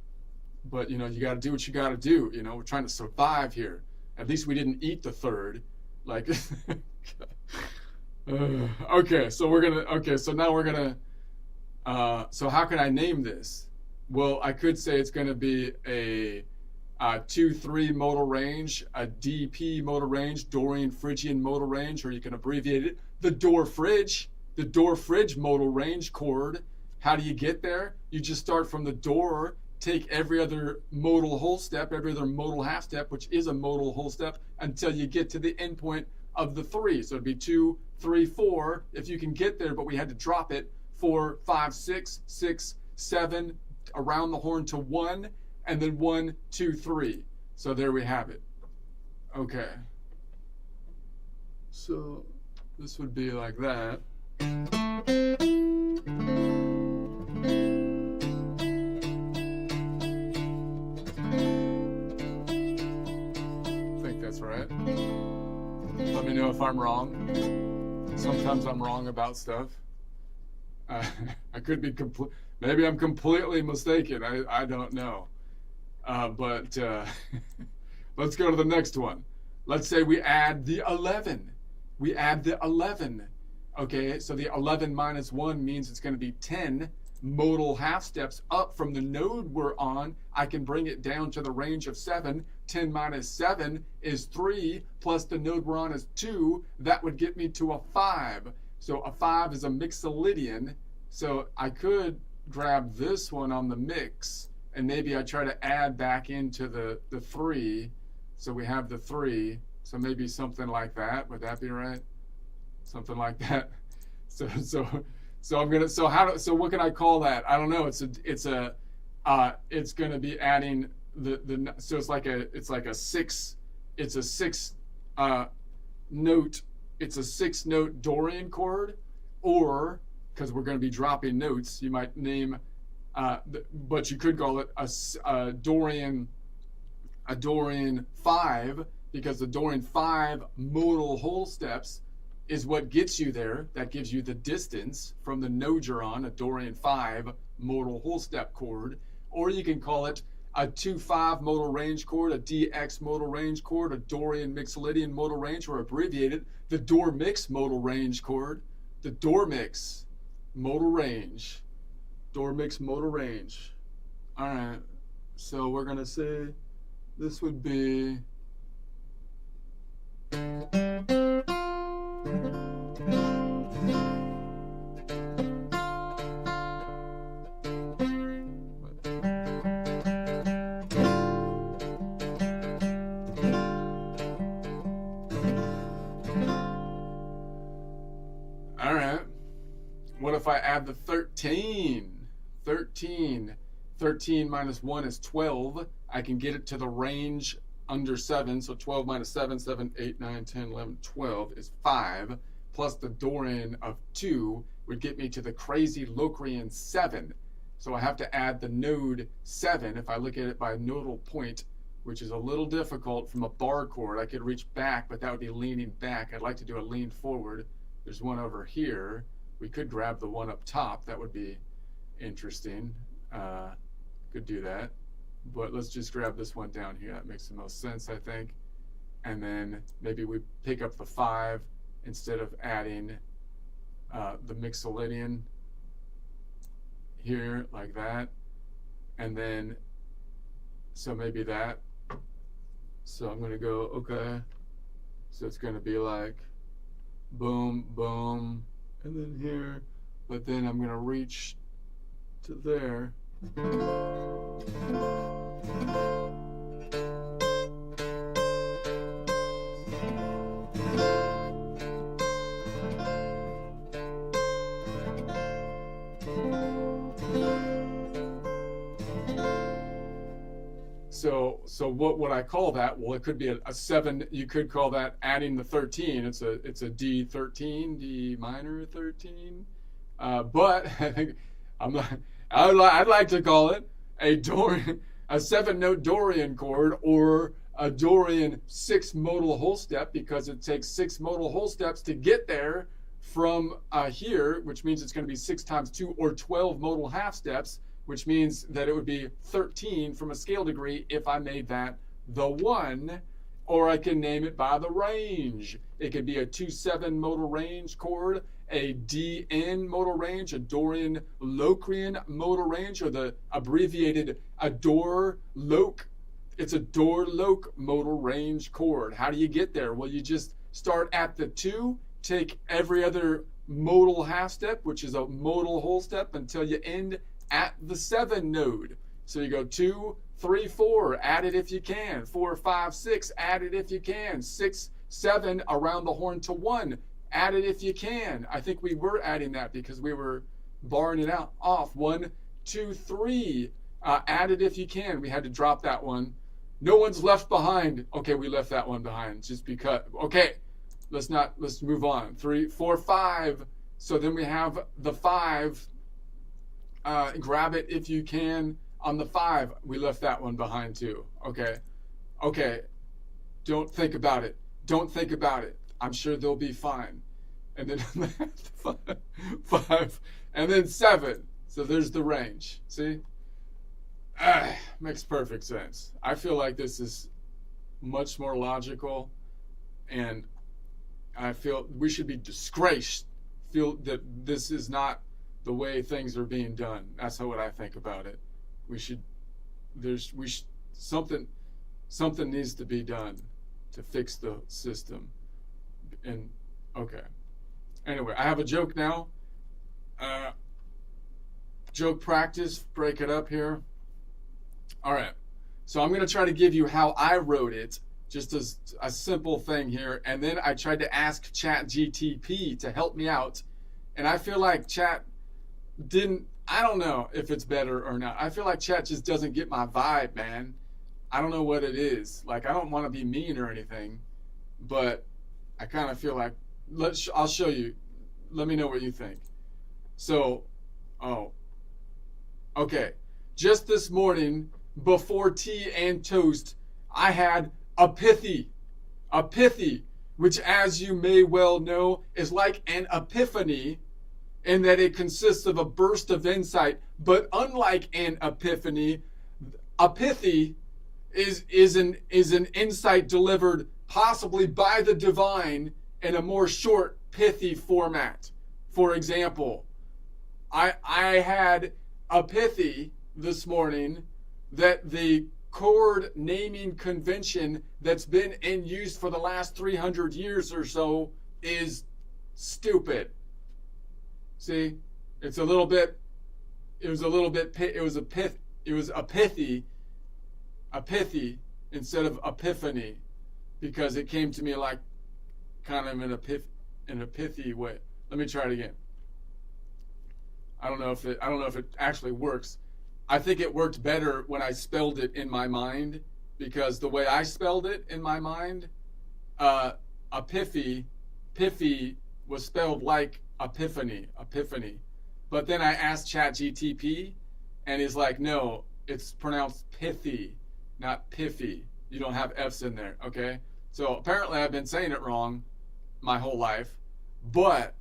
Speaker 1: you know, you got to do what you got to do. You know, we're trying to survive here. At least we didn't eat the 3rd. Like, okay, so now we're gonna, so how can I name this? Well, I could say it's going to be a 2-3 modal range, a DP modal range, Dorian Phrygian modal range, or you can abbreviate it, the Dor-Phryg modal range chord. How do you get there? You just start from the Dor, take every other modal whole step, every other modal half step, which is a modal whole step, until you get to the end point of the 3. So it'd be 2, 3, 4, if you can get there, but we had to drop it, 4, 5, 6, 6, 7, around the horn to 1, and then 1, 2, 3. So there we have it. Okay. So this would be like that. I think that's right. Let me know if I'm wrong. Sometimes I'm wrong about stuff. I could be maybe I'm completely mistaken. I don't know. But let's go to the next one. Let's say we add the 11. We add the 11. Okay, so the 11 minus 1 means it's going to be 10 modal half steps up from the node we're on. I can bring it down to the range of 7. 10 minus 7 is 3, plus the node we're on is 2. That would get me to a 5. So a 5 is a mixolydian. So I could grab this one on the mix, and maybe I try to add back into the 3. So we have the 3. So maybe something like that. Would that be right? Something like that. So I'm gonna. So what can I call that? I don't know. It's gonna be adding the. So it's like a 6. It's a 6 note. It's a 6 note Dorian chord, or because we're going to be dropping notes, you might name. But you could call it a Dorian 5, because the Dorian 5 modal whole steps is what gets you there. That gives you the distance from the node you're on, a Dorian 5 modal whole step chord. Or you can call it a 2-5 modal range chord, a DX modal range chord, a Dorian mixolydian modal range, or abbreviated the Dor mix modal range chord, the Dor mix modal range. Dor mix modal range. All right, so we're gonna say this would be I add the 13? 13 minus 1 is 12. I can get it to the range under 7. So 12 minus 7, 7, 8, 9, 10, 11, 12 is 5. Plus the Dorian of 2 would get me to the crazy Locrian 7. So I have to add the node 7. If I look at it by nodal point, which is a little difficult from a bar chord, I could reach back, but that would be leaning back. I'd like to do a lean forward. There's one over here. We could grab the one up top. That would be interesting. Could do that. But let's just grab this one down here. That makes the most sense, I think. And then maybe we pick up the 5 instead of adding the Mixolydian here, like that. And then, so maybe that. So I'm going to go, okay. So it's going to be like boom, boom, and then here. But then I'm going to reach to there. So what would I call that? Well, it could be a 7. You could call that adding the 13. It's a D13, D minor 13. But I think I'd like to call it a 7-note Dorian chord, or a Dorian 6-modal whole step, because it takes 6 modal whole steps to get there from here, which means it's going to be 6 times 2, or 12 modal half steps, which means that it would be 13 from a scale degree if I made that the 1, or I can name it by the range. It could be a 2-7 modal range chord, a DN modal range, a Dorian Locrian modal range, or the abbreviated Ador-Loc. It's a Dor-Loc modal range chord. How do you get there? Well, you just start at the 2, take every other modal half step, which is a modal whole step, until you end at the 7 node. So you go 2, 3, 4, add it if you can. 4, 5, 6, add it if you can. 6, 7, around the horn to 1, add it if you can. I think we were adding that because we were barring it out off. 1, 2, 3, add it if you can. We had to drop that one. No one's left behind. Okay, we left that one behind just because. Okay, let's move on. 3, 4, 5. So then we have the 5. Grab it if you can on the 5. We left that one behind too. Okay. Don't think about it. I'm sure they'll be fine. And then 5, and then 7. So there's the range. See? Makes perfect sense. I feel like this is much more logical, and I feel we should be disgraced. Feel that this is not the way things are being done. That's what I think about it. Something needs to be done to fix the system. And okay. Anyway, I have a joke now. Joke practice, break it up here. All right. So I'm going to try to give you how I wrote it, just as a simple thing here. And then I tried to ask ChatGTP to help me out. And I feel like Chat I don't know if it's better or not. I feel like Chat just doesn't get my vibe, man. I don't know what it is. Like, I don't want to be mean or anything, but I kind of feel like, I'll show you. Let me know what you think. So, okay. Just this morning, before tea and toast, I had a pithy, which, as you may well know, is like an epiphany, in that it consists of a burst of insight. But unlike an epiphany, a pithy is an insight delivered possibly by the divine in a more short, pithy format. For example, I had a pithy this morning that the chord naming convention that's been in use for the last 300 years or so is stupid. See, it was a pithy instead of epiphany, because it came to me like kind of in a pithy way. Let me try it again. I don't know if it actually works. I think it worked better when I spelled it in my mind, because the way I spelled it in my mind, epiphany, pithy was spelled like epiphany. But then I asked ChatGTP, and he's like, no, it's pronounced pithy, not piffy. You don't have F's in there, okay? So apparently I've been saying it wrong my whole life, but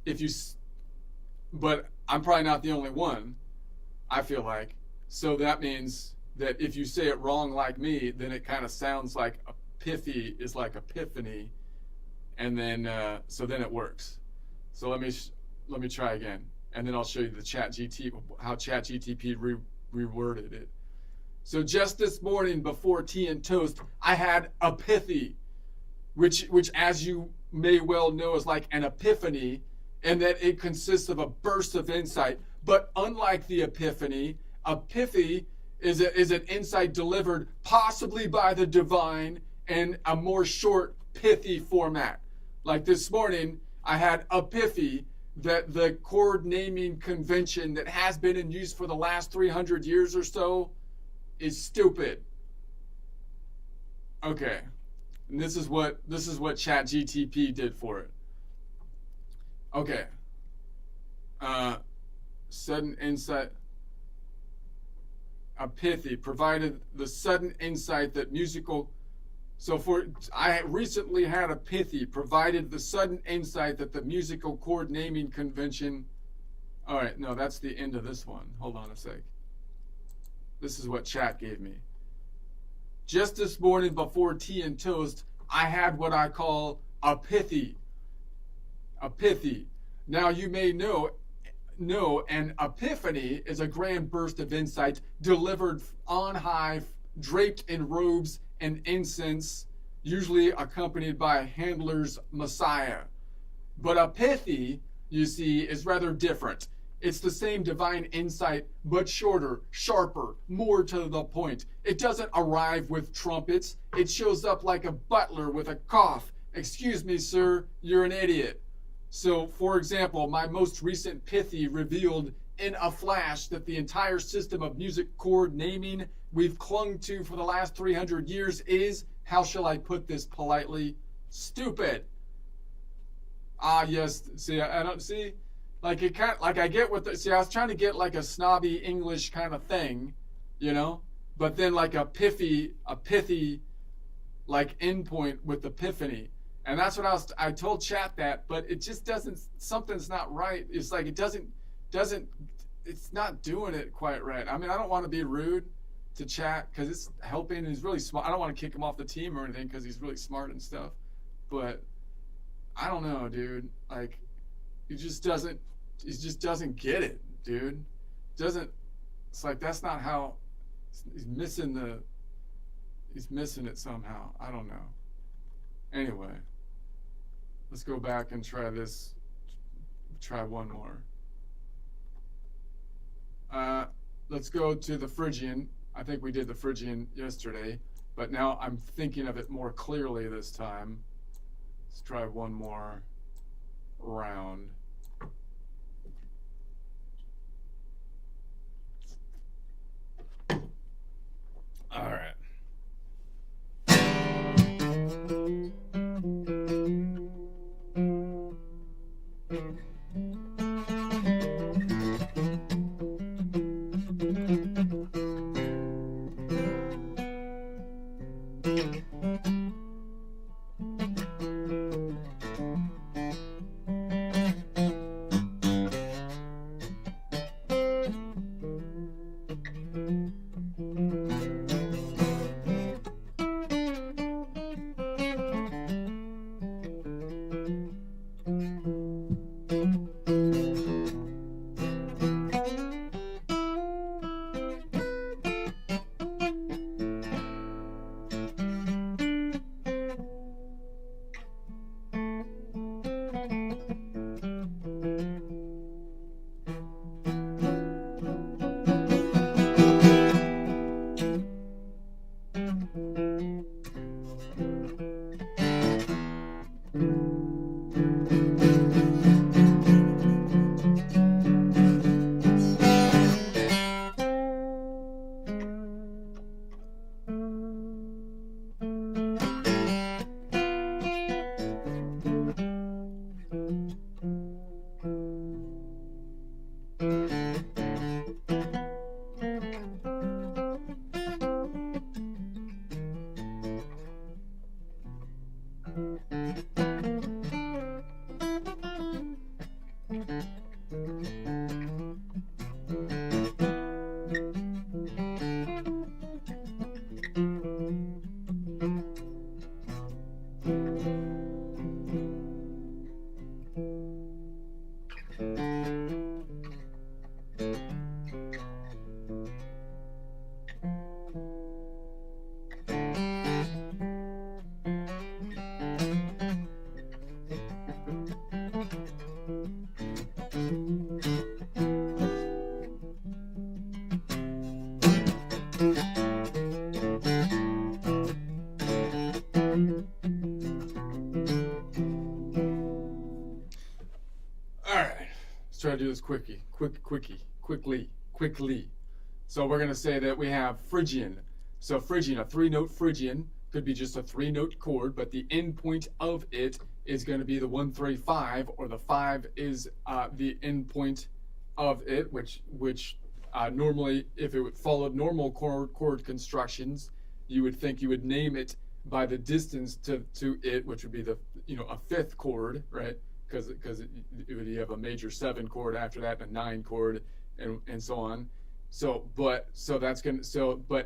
Speaker 1: if you, but I'm probably not the only one, I feel like. So that means that if you say it wrong like me, then it kind of sounds like a pithy is like epiphany, and then so then it works. So let me try again, and then I'll show you the how ChatGTP reworded it. So just this morning before tea and toast, I had a pithy, which as you may well know is like an epiphany, and that it consists of a burst of insight. But unlike the epiphany, a pithy is an insight delivered possibly by the divine in a more short, pithy format. Like this morning, I had a pithy that the chord naming convention that has been in use for the last 300 years or so is stupid. Okay, and this is what ChatGTP did for it. Okay, sudden insight. A pithy provided the sudden insight that musical. I recently had a pithy provided the sudden insight that the musical chord naming convention. All right, no, that's the end of this one. Hold on a sec. This is what chat gave me. Just this morning before tea and toast, I had what I call a pithy. A pithy. Now you may know an epiphany is a grand burst of insight delivered on high, draped in robes and incense, usually accompanied by a handler's messiah. But a pithy, you see, is rather different. It's the same divine insight, but shorter, sharper, more to the point. It doesn't arrive with trumpets. It shows up like a butler with a cough. Excuse me, sir, you're an idiot. So, for example, my most recent pithy revealed in a flash that the entire system of music chord naming we've clung to for the last 300 years is, how shall I put this politely, stupid. Ah, yes, see, I don't see, like it kind, like I get what see, I was trying to get like a snobby English kind of thing, you know, but then like a pithy, like endpoint with epiphany. And that's what I told chat that, but it just doesn't, something's not right. It's like it doesn't, it's not doing it quite right. I mean, I don't want to be rude to chat because it's helping. He's really smart. I don't want to kick him off the team or anything because he's really smart and stuff. But I don't know, dude. Like, he just doesn't get it, dude. It's like, that's not how, he's missing it somehow. I don't know. Anyway, let's go back and try this. Try one more. Let's go to the Phrygian. I think we did the Phrygian yesterday, but now I'm thinking of it more clearly this time. Let's try one more round. All right. All right, let's try to do this quickly. So we're going to say that we have Phrygian. So Phrygian, a 3-note Phrygian, could be just a 3-note chord, but the end point of it is going to be the 1-3-5, or the 5 is the end point of it, which normally, if it followed normal chord constructions, you would think you would name it by the distance to it, which would be the a 5th chord, right? Because you have a major 7 chord after that, and a 9 chord, and so on.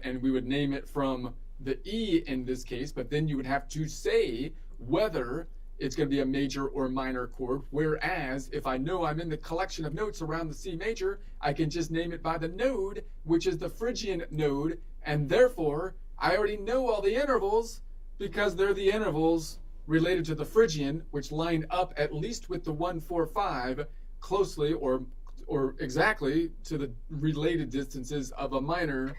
Speaker 1: And we would name it from the E in this case, but then you would have to say whether it's going to be a major or minor chord. Whereas if I know I'm in the collection of notes around the C major, I can just name it by the node, which is the Phrygian node, and therefore I already know all the intervals because they're the intervals related to the Phrygian, which line up at least with the 1-4-5 closely or exactly to the related distances of a minor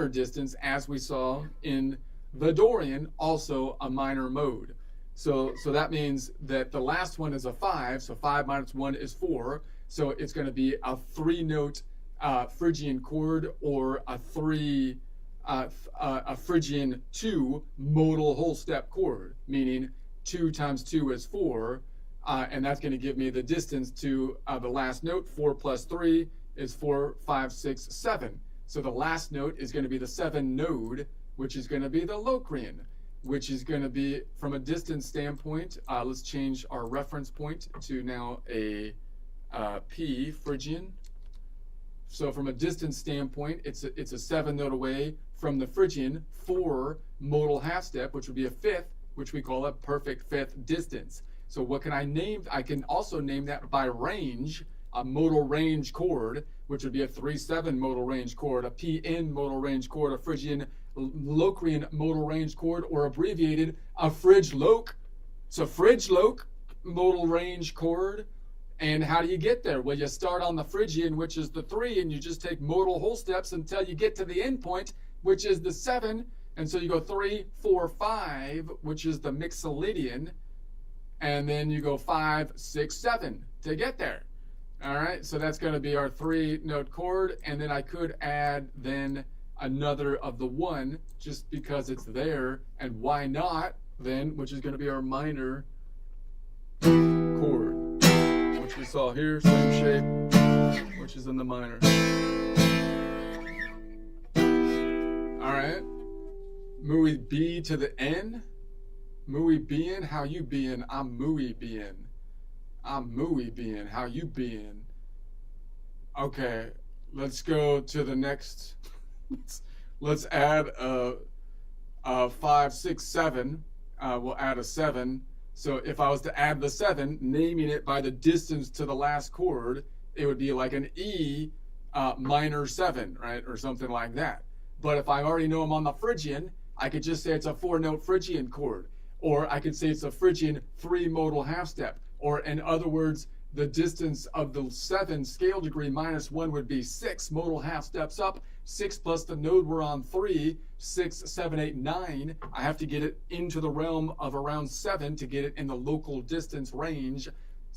Speaker 1: distance, as we saw in the Dorian, also a minor mode. So that means that the last one is a 5, so 5 minus 1 is 4, so it's going to be a 3-note Phrygian chord, or a Phrygian 2 modal whole step chord, meaning 2 times 2 is 4, and that's going to give me the distance to the last note. 4 plus 3 is 4, 5, 6, 7. So the last note is going to be the 7 node, which is going to be the Locrian, which is going to be, from a distance standpoint, let's change our reference point to now a P, Phrygian. So from a distance standpoint, it's a 7-note away from the Phrygian 4 modal half step, which would be a 5th, which we call a perfect 5th distance. So what can I name? I can also name that by range, a modal range chord, which would be a 3-7 modal range chord, a PN modal range chord, a Phrygian Locrian modal range chord, or abbreviated a Phryg-Loc. So Phryg-Loc modal range chord. And how do you get there? Well, you start on the Phrygian, which is the 3, and you just take modal whole steps until you get to the end point, which is the 7. And so you go 3, 4, 5, which is the Mixolydian, and then you go 5, 6, 7 to get there. All right, so that's going to be our 3-note chord, and then I could add then another of the 1 just because it's there, and why not then, which is going to be our minor chord, which we saw here, same shape, which is in the minor. All right, Muy B to the N. Muy bien, how you being? I'm muy bien. I'm muy bien, how you being? Okay, let's go to the next. Let's add a 5, 6, 7. We'll add a 7. So if I was to add the 7, naming it by the distance to the last chord, it would be like an E minor 7, right? Or something like that. But if I already know I'm on the Phrygian, I could just say it's a 4-note Phrygian chord. Or I could say it's a Phrygian 3 modal half step. Or in other words, the distance of the 7 scale degree minus 1 would be 6 modal half steps up. 6 plus the node we're on 3, 6, 7, 8, 9. I have to get it into the realm of around 7 to get it in the local distance range.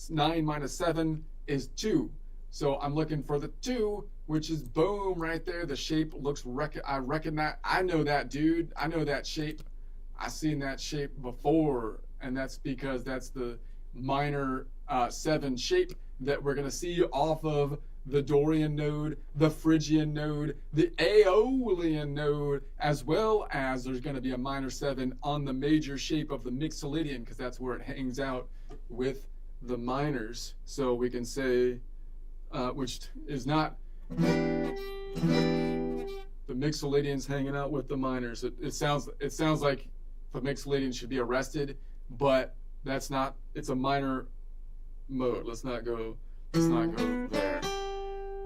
Speaker 1: 9 minus 7 is 2. So I'm looking for the 2, which is boom right there. The shape looks, I recognize, I know that dude. I know that shape. I've seen that shape before, and that's because that's the minor 7 shape that we're going to see off of the Dorian node, the Phrygian node, the Aeolian node, as well as there's going to be a minor 7 on the major shape of the Mixolydian, because that's where it hangs out with the minors. So we can say, which is not, the Mixolydian's hanging out with the minors. It sounds like the Mixolydian should be arrested, but that's not, it's a minor mode. Let's not go there.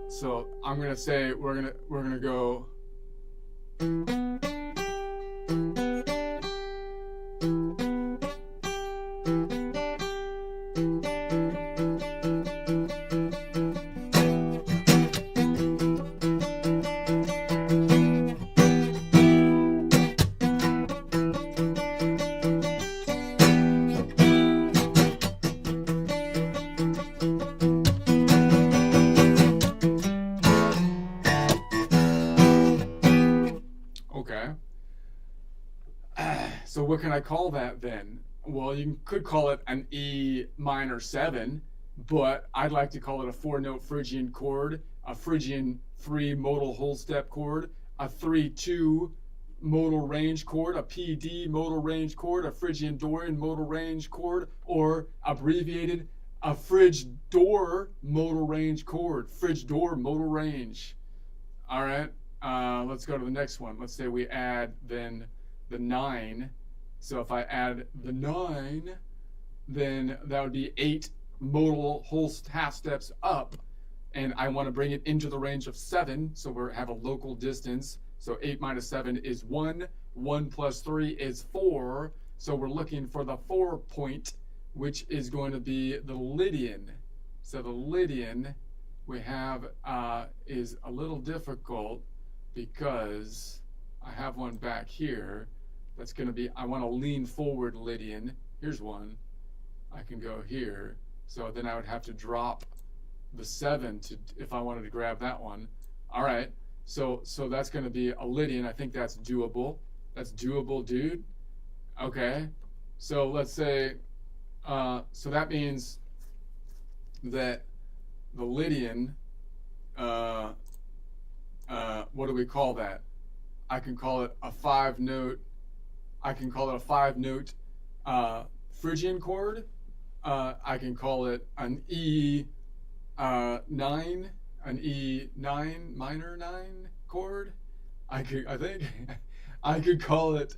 Speaker 1: So I'm gonna say we're gonna go Okay. So what can I call that then? Well, you could call it an E minor 7, but I'd like to call it a 4-note Phrygian chord, a Phrygian 3 modal whole step chord, a 3-2 modal range chord, a PD modal range chord, a Phrygian Dorian modal range chord, or abbreviated a Phryg-Dor modal range chord, Phryg-Dor modal range. All right, let's go to the next one. Let's say we add then the 9. So if I add the 9, then that would be 8 modal whole half steps up, and I want to bring it into the range of 7, so we have a local distance. So 8 minus 7 is 1. 1 plus 3 is 4. So we're looking for the 4 point, which is going to be the Lydian. So the Lydian we have is a little difficult because I have one back here. That's going to be, I want to lean forward Lydian. Here's one. I can go here. So then I would have to drop the 7 to, if I wanted to grab that one. All right. So that's going to be a Lydian. I think that's doable. That's doable, dude. Okay. So let's say, so that means that the Lydian, what do we call that? I can call it a 5-note. I can call it a 5-note Phrygian chord. I can call it an E9, an E9 minor 9 chord. I think I could call it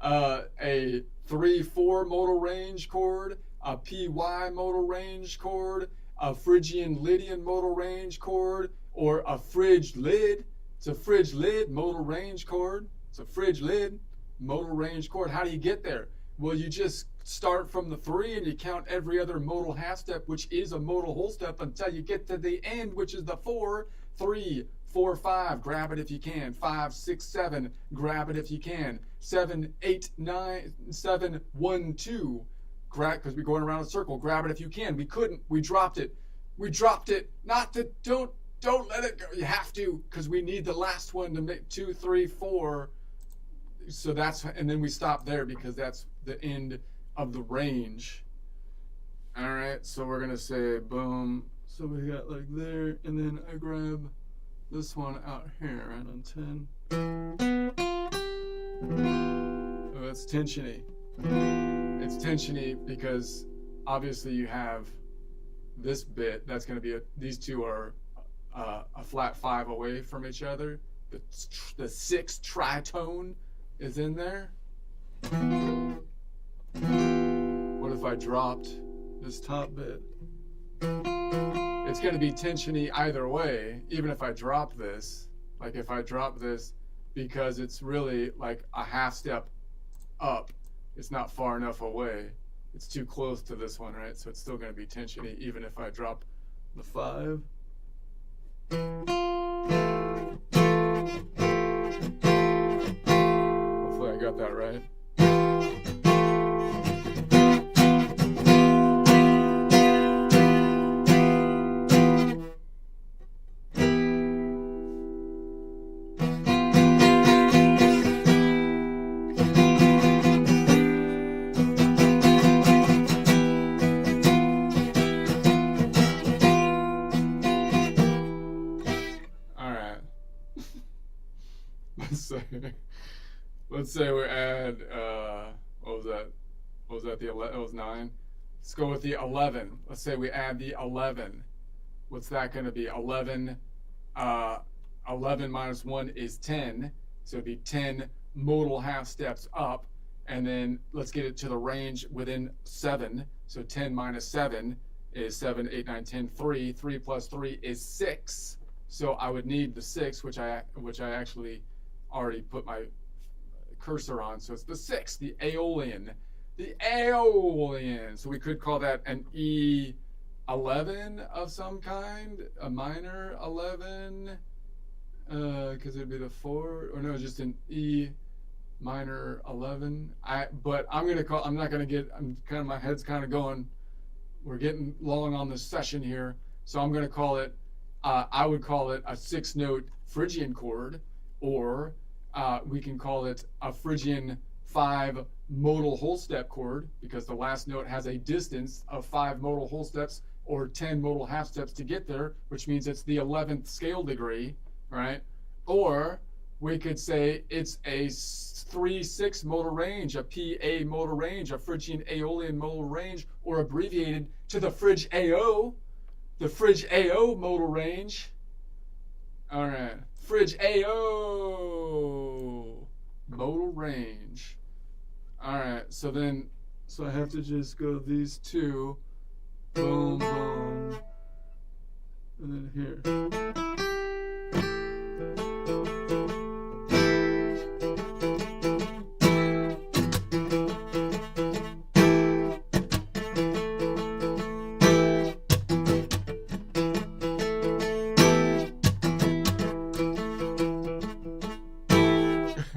Speaker 1: a 3-4 modal range chord, a PY modal range chord, a Phrygian Lydian modal range chord, or a Phryg-Lyd. It's a Phryg-Lyd modal range chord. It's a Phryg-Lyd modal range chord. How do you get there? Well, you just start from the 3 and you count every other modal half step, which is a modal whole step, until you get to the end, which is the 4. 3, 4, 5, grab it if you can. 5, 6, 7, grab it if you can. 7, 8, 9, 7, 1, 2, grab, because we're going around a circle. Grab it if you can. We couldn't. We dropped it. We dropped it. Not to, don't let it go. You have to, because we need the last one to make 2, 3, 4. So that's, and then we stop there because that's the end of the range. All right, so we're gonna say boom. So we got like there, and then I grab this one out here, right on 10. Oh, that's tensiony. It's tensiony because obviously you have this bit. That's gonna be these two are a flat 5 away from each other. The 6th tritone is in there. What if I dropped this top bit? It's going to be tensiony either way, even if I drop this. Like if I drop this, because it's really like a half step up. It's not far enough away. It's too close to this one, right? So it's still going to be tensiony even if I drop the 5. Hopefully I got that right. Let's say we add, what was that? What was that? The 11? It was 9. Let's go with the 11. Let's say we add the 11. What's that going to be? 11. 11 minus 1 is 10. So it'd be 10 modal half steps up. And then let's get it to the range within 7. So 10 minus 7 is 7, 8, 9, 10, 3. 3 plus 3 is 6. So I would need the 6, which I actually already put my cursor on. So it's the 6, the Aeolian. The Aeolian. So we could call that an E11 of some kind, a minor 11, because it'd be the 4, or no, just an E minor 11. But I'm not gonna get, my head's kind of going, we're getting long on this session here. So I'm gonna call it, I would call it a 6-note Phrygian chord, or we can call it a Phrygian 5 modal whole step chord, because the last note has a distance of 5 modal whole steps or 10 modal half steps to get there, which means it's the 11th scale degree, right? Or we could say it's a 3/6 modal range, a PA modal range, a Phrygian Aeolian modal range, or abbreviated to the Phryg AO, the Phryg AO modal range. All right, Phryg AO modal range. All right, so I have to just go these two, boom, boom, and then here.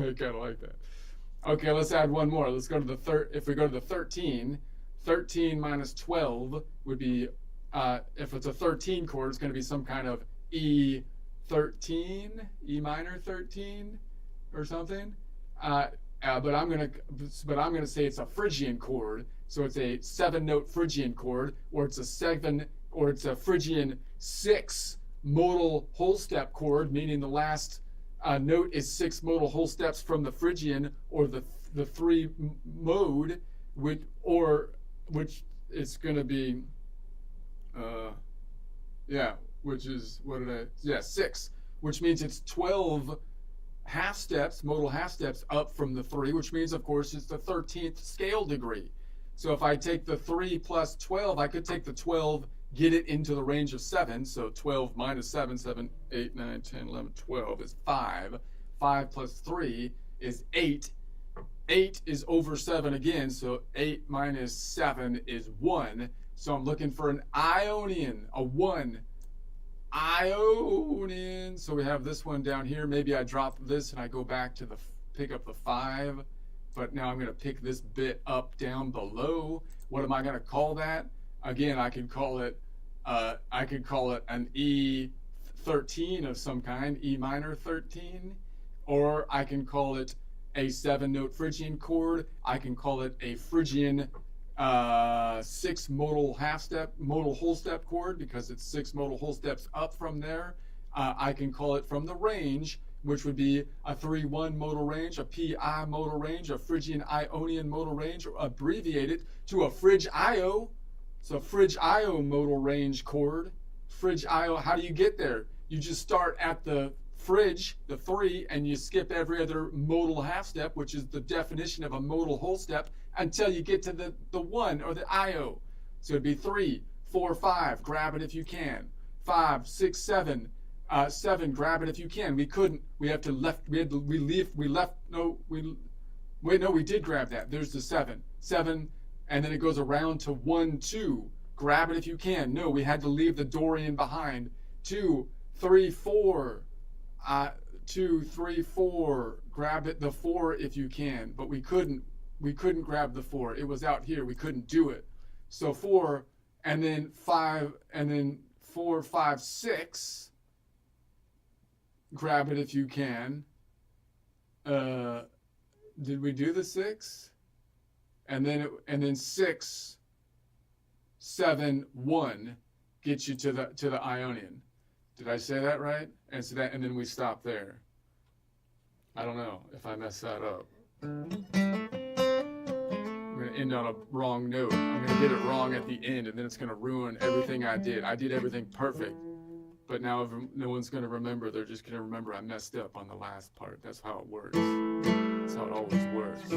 Speaker 1: I kind of like that. Okay, let's add one more. Let's go to the third. If we go to the 13, 13 minus 12 would be, if it's a 13 chord, it's going to be some kind of E13, E minor 13, or something. But I'm gonna say it's a Phrygian chord. So it's a 7-note Phrygian chord, or it's a Phrygian 6 modal whole step chord, meaning the last note is 6 modal whole steps from the Phrygian, or the 3 mode, which is going to be, which is, 6, which means it's 12 half steps, modal half steps up from the 3, which means, of course, it's the 13th scale degree. So if I take the 3 plus 12, I could take the 12, get it into the range of 7. So 12 minus 7, 7, 8, 9, 10, 11, 12 is 5. 5 plus 3 is 8. 8 is over 7 again, so 8 minus 7 is 1. So I'm looking for an Ionian, a 1. Ionian. So we have this one down here. Maybe I drop this and I go back to pick up the 5. But now I'm going to pick this bit up down below. What am I going to call that? Again, I could call it an E13 of some kind, E minor 13, or I can call it a 7-note Phrygian chord. I can call it a Phrygian 6 modal whole step chord, because it's 6 modal whole steps up from there. I can call it from the range, which would be a 3/1 modal range, a PI modal range, a Phrygian Ionian modal range, or abbreviated to a Phryg IO. So Phryg IO modal range chord. Phryg IO, how do you get there? You just start at the Phryg, the 3, and you skip every other modal half step, which is the definition of a modal whole step, until you get to the 1, or the IO. So it'd be 3, 4, 5, grab it if you can. 5, 6, 7, 7, grab it if you can. We couldn't. We did grab that. There's the 7. 7, and then it goes around to 1, 2. Grab it if you can. No, we had to leave the Dorian behind. 2, 3, 4. 2, 3, 4. Grab it, the 4 if you can. But we couldn't grab the 4. It was out here. We couldn't do it. So 4, and then 5, and then 4, 5, 6. Grab it if you can. Did we do the 6? And then 6, 7, 1 gets you to the Ionian. Did I say that right? And so and then we stop there. I don't know if I messed that up. I'm going to end on a wrong note. I'm going to get it wrong at the end, and then it's going to ruin everything I did. I did everything perfect. But now no one's going to remember. They're just going to remember I messed up on the last part. That's how it works. That's how it always works.